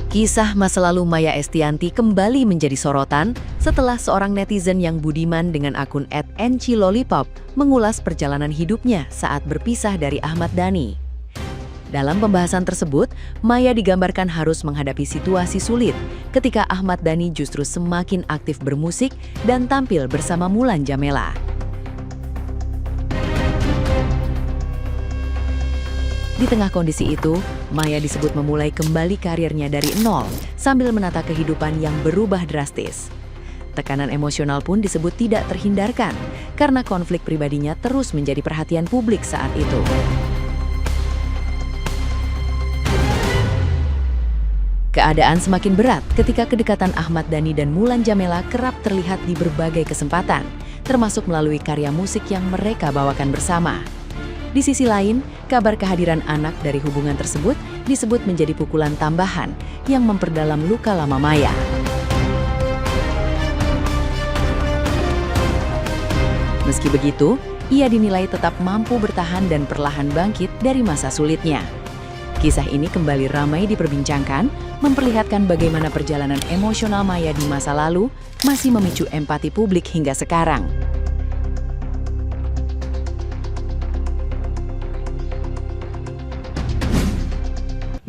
Kisah masa lalu Maya Estianty kembali menjadi sorotan setelah seorang netizen yang budiman dengan akun @encilolipop mengulas perjalanan hidupnya saat berpisah dari Ahmad Dhani. Dalam pembahasan tersebut, Maya digambarkan harus menghadapi situasi sulit ketika Ahmad Dhani justru semakin aktif bermusik dan tampil bersama Mulan Jameela. Di tengah kondisi itu, Maya disebut memulai kembali karirnya dari nol sambil menata kehidupan yang berubah drastis. Tekanan emosional pun disebut tidak terhindarkan karena konflik pribadinya terus menjadi perhatian publik saat itu. Keadaan semakin berat ketika kedekatan Ahmad Dhani dan Mulan Jameela kerap terlihat di berbagai kesempatan, termasuk melalui karya musik yang mereka bawakan bersama. Di sisi lain, kabar kehadiran anak dari hubungan tersebut disebut menjadi pukulan tambahan yang memperdalam luka lama Maya. Meski begitu, ia dinilai tetap mampu bertahan dan perlahan bangkit dari masa sulitnya. Kisah ini kembali ramai diperbincangkan, memperlihatkan bagaimana perjalanan emosional Maya di masa lalu masih memicu empati publik hingga sekarang.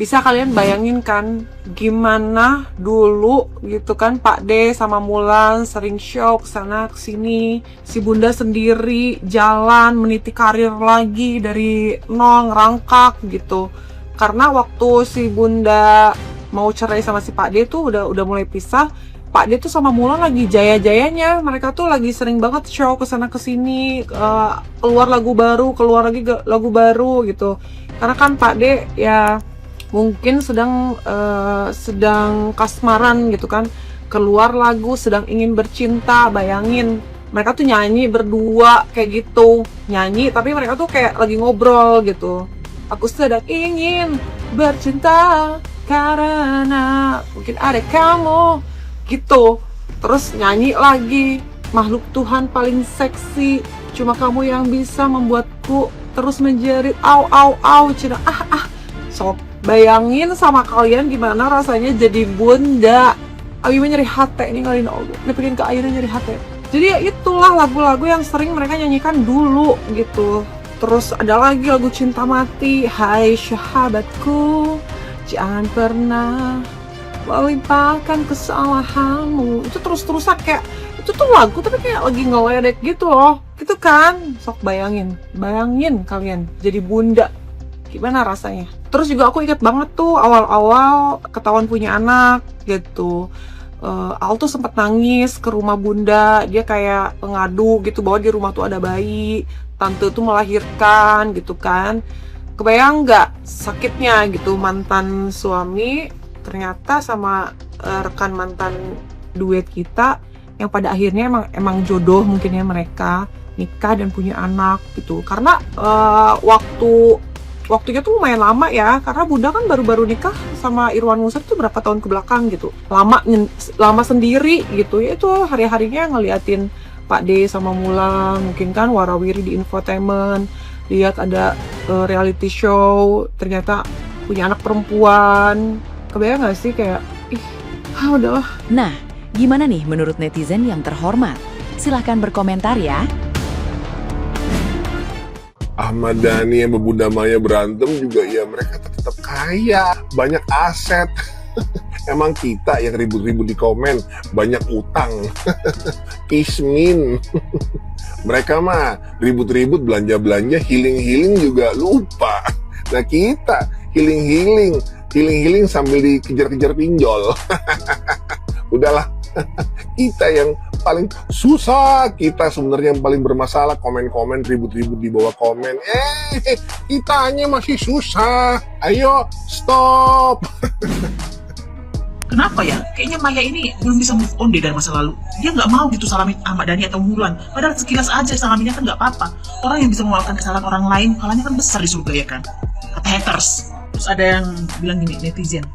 Bisa kalian bayangin kan gimana dulu gitu kan Pak D sama Mulan sering show kesana kesini, si Bunda sendiri jalan meniti karir lagi dari nol ngerangkak gitu. Karena waktu si Bunda mau cerai sama si Pak D tuh udah mulai pisah, Pak D tuh sama Mulan lagi jaya-jayanya. Mereka tuh lagi sering banget show kesana kesini, keluar lagu baru, keluar lagi lagu baru gitu. Karena kan Pak D ya mungkin sedang kasmaran gitu kan, keluar lagu sedang ingin bercinta. Bayangin mereka tuh nyanyi berdua kayak gitu, nyanyi tapi mereka tuh kayak lagi ngobrol gitu. Aku sedang ingin bercinta karena mungkin ada kamu gitu, terus nyanyi lagi, makhluk Tuhan paling seksi, cuma kamu yang bisa membuatku terus menjerit, au au au, cina sok. Bayangin sama kalian gimana rasanya jadi bunda. Ayu nyeri hati ini kali ini pengen ke Ayu nyeri hati. Jadi ya itulah lagu-lagu yang sering mereka nyanyikan dulu gitu. Terus ada lagi lagu Cinta Mati, hai sahabatku, jangan pernah melimpahkan kesalahanmu. Itu terus-terusan kayak itu tuh lagu tapi kayak lagi ngeledek gitu loh. Gitu kan? Sok bayangin kalian jadi bunda. Gimana rasanya? Terus juga aku ingat banget tuh awal-awal ketahuan punya anak gitu. Al tuh sempat nangis ke rumah Bunda. Dia kayak pengadu gitu bahwa di rumah tuh ada bayi. Tante tuh melahirkan gitu kan. Kebayang nggak sakitnya gitu, mantan suami ternyata sama rekan mantan duet kita yang pada akhirnya emang jodoh mungkin ya, mereka nikah dan punya anak gitu. Karena waktunya tuh lumayan lama ya, karena Bunda kan baru-baru nikah sama Irwan Musar tuh berapa tahun ke belakang gitu. Lama sendiri gitu. Ya itu hari-harinya ngeliatin Pak D sama Mulan, mungkin kan warawiri di infotainment, lihat ada reality show, ternyata punya anak perempuan. Kebayang gak sih kayak, udahlah. Nah, gimana nih menurut netizen yang terhormat? Silahkan berkomentar ya. Ahmad Dhani sama Bunda Maya berantem juga ya mereka tetap kaya, banyak aset. Emang kita yang ribut-ribut di komen, banyak utang. Ismin. Mereka mah ribut-ribut, belanja-belanja, healing-healing juga lupa. Nah kita healing-healing sambil dikejar-kejar pinjol. Udahlah, kita yang paling susah, kita sebenarnya yang paling bermasalah. Komen-komen ribut-ribut di bawah komen, kitanya masih susah, ayo stop. Kenapa ya? Kayaknya Maya ini belum bisa move on deh dari masa lalu. Dia nggak mau gitu salamin Ahmad Dhani atau Mulan. Padahal sekilas aja salaminnya kan nggak apa-apa. Orang yang bisa memaafkan kesalahan orang lain, pahalanya kan besar di surga ya kan? Kata haters. Terus ada yang bilang gini, netizen.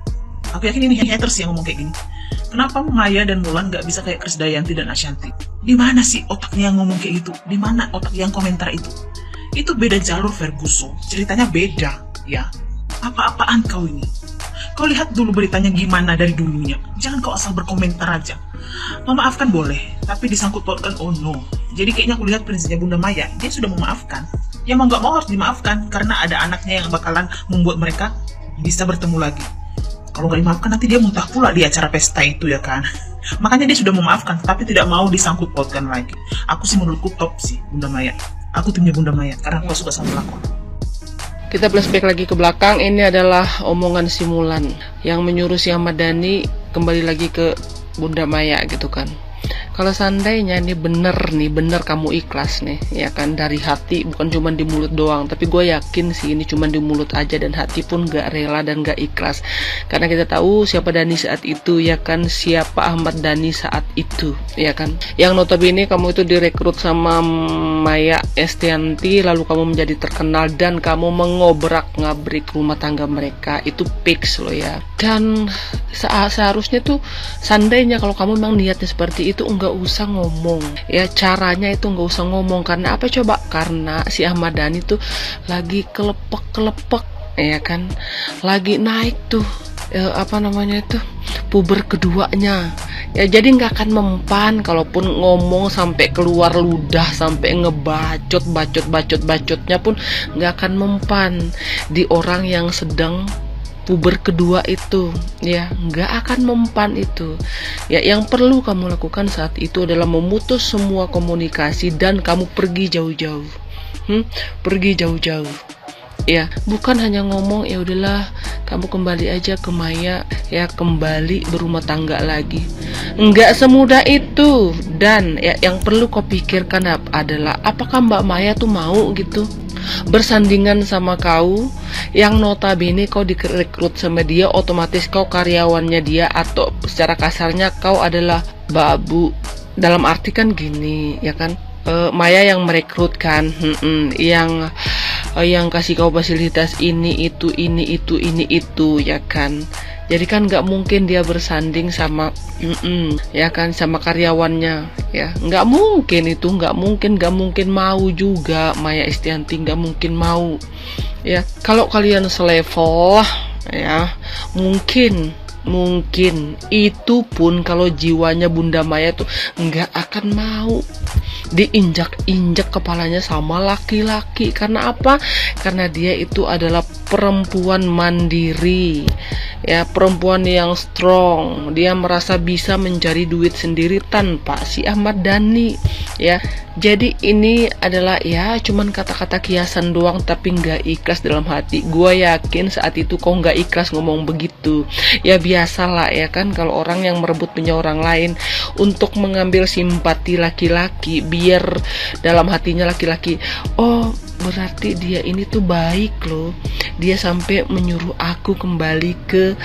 Aku yakin ini haters yang ngomong kayak gini. Kenapa Maya dan Mulan nggak bisa kayak Krisdayanti dan Ashanty? Di mana sih otaknya yang ngomong kayak gitu? Di mana otak yang komentar itu? Itu beda jalur Ferguson. Ceritanya beda, ya. Apa-apaan kau ini? Kau lihat dulu beritanya gimana dari dulunya. Jangan kau asal berkomentar aja. Memaafkan boleh, tapi disangkut pautkan oh no. Jadi kayaknya aku lihat prinsipnya Bunda Maya, dia sudah memaafkan. Ya mau nggak mau harus dimaafkan, karena ada anaknya yang bakalan membuat mereka bisa bertemu lagi. Kalau nggak dimaafkan nanti dia muntah pula di acara pesta itu ya kan. Makanya dia sudah memaafkan, tapi tidak mau disangkut pautkan lagi. Aku sih menurutku top sih Bunda Maya. Aku timnya Bunda Maya, karena aku suka sama pelakon. Kita flashback lagi ke belakang. Ini adalah omongan si Mulan yang menyuruh si Ahmad Dhani kembali lagi ke Bunda Maya gitu kan. Kalau seandainya ini bener kamu ikhlas nih, ya kan, dari hati, bukan cuma di mulut doang. Tapi gue yakin sih ini cuma di mulut aja, dan hati pun gak rela dan gak ikhlas. Karena kita tahu siapa Dhani saat itu, ya kan, siapa Ahmad Dhani saat itu, ya kan. Yang notabene kamu itu direkrut sama Maya Estianty, lalu kamu menjadi terkenal dan kamu mengobrak-ngabrik rumah tangga mereka. Itu fix loh ya. Dan seharusnya tuh seandainya kalau kamu memang niatnya seperti itu, nggak usah ngomong ya, caranya itu nggak usah ngomong. Karena apa coba? Karena si Ahmad Dhani tuh lagi kelepek ya kan, lagi naik tuh puber keduanya ya. Jadi nggak akan mempan kalaupun ngomong sampai keluar ludah, sampai bacotnya pun nggak akan mempan di orang yang sedang puber kedua itu ya, nggak akan mempan itu ya. Yang perlu kamu lakukan saat itu adalah memutus semua komunikasi dan kamu pergi jauh-jauh, pergi jauh-jauh ya, bukan hanya ngomong ya udahlah kamu kembali aja ke Maya ya, kembali berumah tangga lagi. Nggak semudah itu. Dan ya, yang perlu kau pikirkan adalah apakah Mbak Maya tuh mau gitu bersandingan sama kau, yang notabene kau direkrut sama dia, otomatis kau karyawannya dia, atau secara kasarnya kau adalah babu. Dalam arti kan gini ya kan, Maya yang merekrut kan, yang kasih kau fasilitas ini itu ya kan. Jadi kan nggak mungkin dia bersanding sama ya kan, sama karyawannya ya, nggak mungkin itu, nggak mungkin mau juga. Maya Estianty nggak mungkin mau ya. Kalau kalian selevel ya, mungkin itu pun kalau jiwanya Bunda Maya tuh nggak akan mau diinjak-injak kepalanya sama laki-laki. Karena apa? Karena dia itu adalah perempuan mandiri ya, perempuan yang strong. Dia merasa bisa mencari duit sendiri tanpa si Ahmad Dhani ya. Jadi ini adalah ya cuman kata-kata kiasan doang, tapi nggak ikhlas dalam hati. Gua yakin saat itu kau nggak ikhlas ngomong begitu ya. Biasalah ya kan, kalau orang yang merebut punya orang lain untuk mengambil simpati laki-laki, biar dalam hatinya laki-laki, oh berarti dia ini tuh baik loh, dia sampai menyuruh aku kembali ke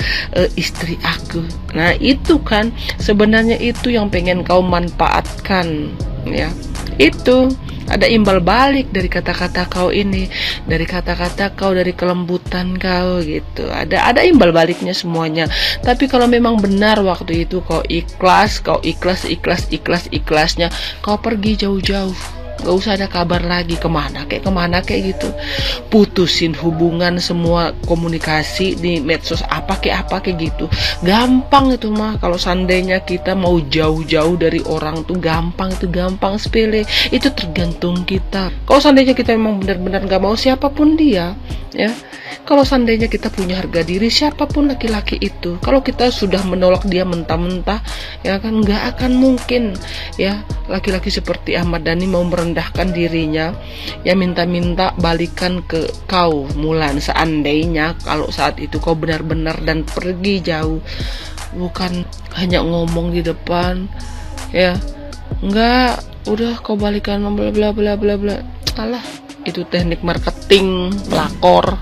istri aku. Nah itu kan sebenarnya itu yang pengen kau manfaatkan ya. Itu ada imbal balik dari kata-kata kau ini, dari kata-kata kau, dari kelembutan kau gitu. Ada imbal baliknya semuanya. Tapi kalau memang benar waktu itu kau ikhlasnya, kau pergi jauh-jauh. Gak usah ada kabar lagi kemana kayak gitu. Putusin hubungan, semua komunikasi di medsos apa kayak gitu. Gampang itu mah. Kalau seandainya kita mau jauh-jauh dari orang tuh gampang sepele. Itu tergantung kita. Kalau seandainya kita memang benar-benar gak mau siapapun dia ya, kalau seandainya kita punya harga diri, siapapun laki-laki itu, kalau kita sudah menolak dia mentah-mentah ya kan, nggak akan mungkin ya laki-laki seperti Ahmad Dhani mau merendahkan dirinya ya, minta-minta balikan ke kau Mulan. Seandainya kalau saat itu kau benar-benar dan pergi jauh, bukan hanya ngomong di depan ya, nggak, udah kau balikan bla bla bla bla bla. Alah, itu teknik marketing pelakor.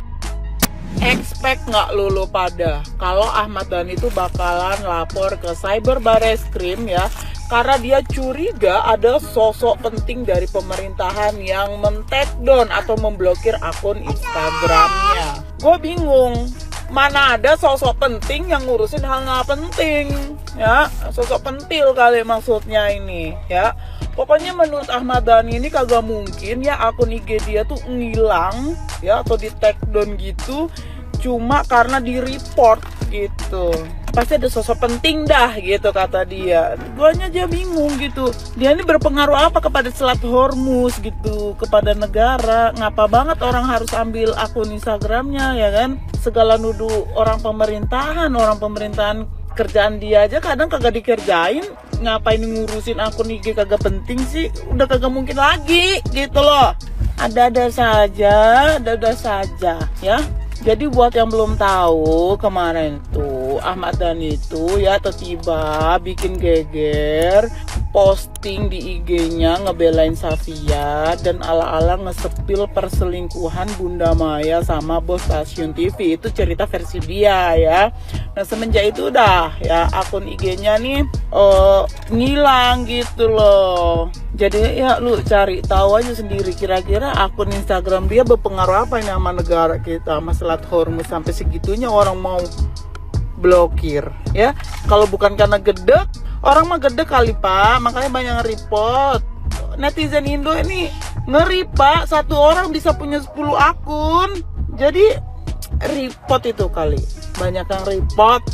Expect nggak lu pada kalau Ahmad Dhani itu bakalan lapor ke Cyber Barreskrim ya, karena dia curiga ada sosok penting dari pemerintahan yang men-take down atau memblokir akun Instagramnya. Gue bingung, mana ada sosok penting yang ngurusin hal nggak penting ya, sosok pentil kali maksudnya ini ya. Pokoknya menurut Ahmad Dhani ini kagak mungkin ya akun IG dia tuh ngilang ya, atau di take down gitu cuma karena di report gitu. Pasti ada sosok penting dah gitu kata dia. Guanya aja bingung gitu. Dia ini berpengaruh apa kepada Selat Hormuz gitu, kepada negara. Ngapa banget orang harus ambil akun Instagramnya ya kan? Segala nuduh orang pemerintahan kerjaan dia aja kadang kagak dikerjain. Ngapain ngurusin akun IG kagak penting sih? Udah kagak mungkin lagi gitu loh. Ada-ada saja ya. Jadi buat yang belum tahu, kemarin tuh Ahmad Dhani itu ya tiba-tiba bikin geger, posting di IG-nya ngebelain Safia dan ala-ala ngesepil perselingkuhan Bunda Maya sama bos stasiun TV. Itu cerita versi dia ya. Nah semenjak itu udah ya akun IG-nya nih ngilang gitu loh. Jadi ya lu cari tahu aja sendiri kira-kira akun Instagram dia berpengaruh apa ini sama negara kita, sama Selat Hormuz sampai segitunya orang mau blokir ya. Kalau bukan karena gedek, orang mah gedek kali Pak, makanya banyak nge-report. Netizen Indo ini ngeri Pak, satu orang bisa punya 10 akun. Jadi report itu kali, banyak yang report